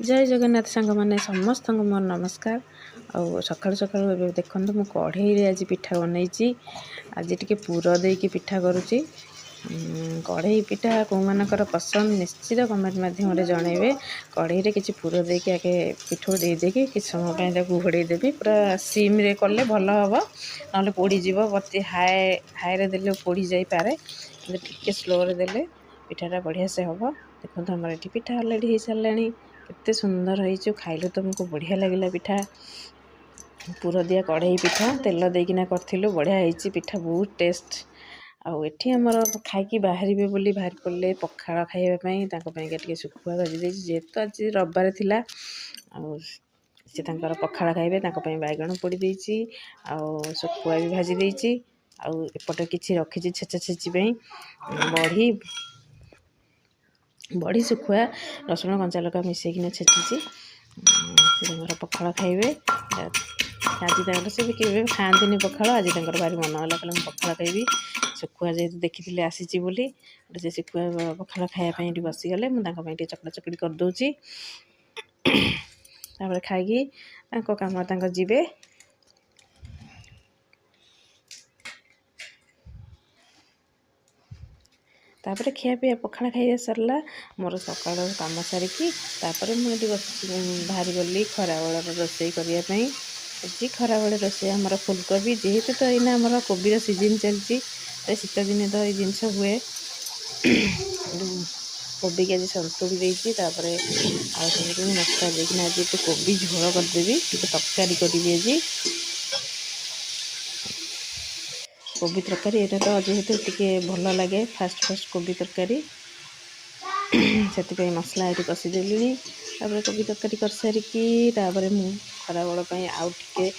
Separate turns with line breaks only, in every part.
जय जगन्नाथ सांग मैंने समस्त मोर नमस्कार। सकाळु सकाळु ए देखो मु कढ़ई आज पिठा बनई। आज टी पुर देकी पिठा करुच्ची। कढ़ई पिठा कौ मानकर पसंद निश्चित कमेंट मध्यम जनइबे। कढ़ई किसी पुर देकी आगे पिठू देदेक कि समय घोड़े देवी पूरा सिम रे कले भल हम ना पोड़ीज बत्ती हाई देले पोड़ी जापे टे स्लो देले पिठाटा बढ़िया से हम। देखो आमर ये पिठा अलरेडी हो सारे केते सुंदर हो खाइलु तुमको बढ़िया लगे पिठा पुर दिया कढ़ई पिठा तेल देकिना करथिलु बढ़िया होईची पिठा बहुत टेस्ट। आउ एठी हमर खाइकी बाहरिबे बोली बाहर पड़े पखाड़ खाइबा सुखुआ भाजी देछि जेहेतु आज रविवार थिला आउ से तांकर पखाड़ खाइबे बैगण पोड़ी देछि आउ सुखुआ भी भाजी देछि आउ एपटे किछि रखिछि छेचा छेची बड़ी बड़ी सुखुआ रसुण कंचा लका मिसेकिना छेची से पखाड़ खाइबे। आज से भी केवे खाती पखाड़ आज भारी मन है कहले पखाड़ खाइबी सुखुआ जेहेतु देखी आसी बोली से सुखुआ पखाड़ खायापी बसीगले मुझे चकड़ा चकड़ी करदे खाई कम जीवे। तापर खिया पिया पखाड़ खाइबा सरला मोर सकाळ काम सारिकी मुझे बस बाहरी गली खराबेल रोषे करने। आज खराबे रोषे आमर फुलकोबी जेहेतु तो यहाँ आमर कोबीर सीजन चलती शीत दिन तो ये जिनस हुए कोबी के आज सन्तुड़ी देती मसला देकिन आज कोबी झोल करदेवी तरकारी करी आज कोबी तरकारी ये तो जेहेतु टी भल लगे फास्ट फास्ट कोबी तरकारी से मसला ये कषिदेली कोबी तरकारी कर सारिकी मु खराबेल आउ टे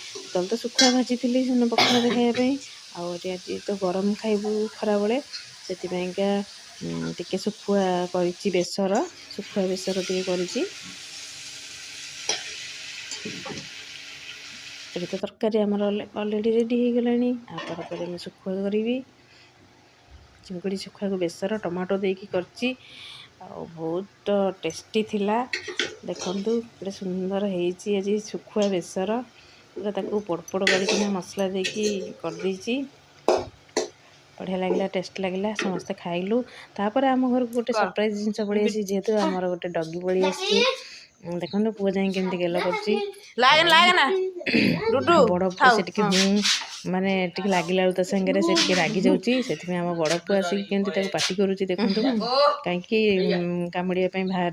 तो सुखुआ भाजी थी पखाड़ खायापी आज तो गरम खाइबू खराबे से टे सुखुआ कर बेसर सुखुआ बेसर टे कर तो तरकारी आमर अलरेडी रेडी हो गला। सुखुआ करी चिंगुड़ी सुखुआ को बेसर टमाटो देकी करची बहुत टेस्टी थिला। देखु बड़े सुंदर होती आज सुखुआ बेसर पूरा ताकू पोड़पोड़ कर मसला देकी करदेची बढ़िया लगे टेस्ट लगे समस्ते खाइलु। तापर आम घर को गोटे सरप्राइज जिनस पड़ी आसी जेहेतु आमर गोटे डगी पड़ी आसी देखो पुआ जाए केमती गेल कर माने लगिला तो संगे से रागी जाऊँगी से आम बड़ पुआ आसिक पार्टी करुच्ची देखो कहीं कामुड़िया बाहर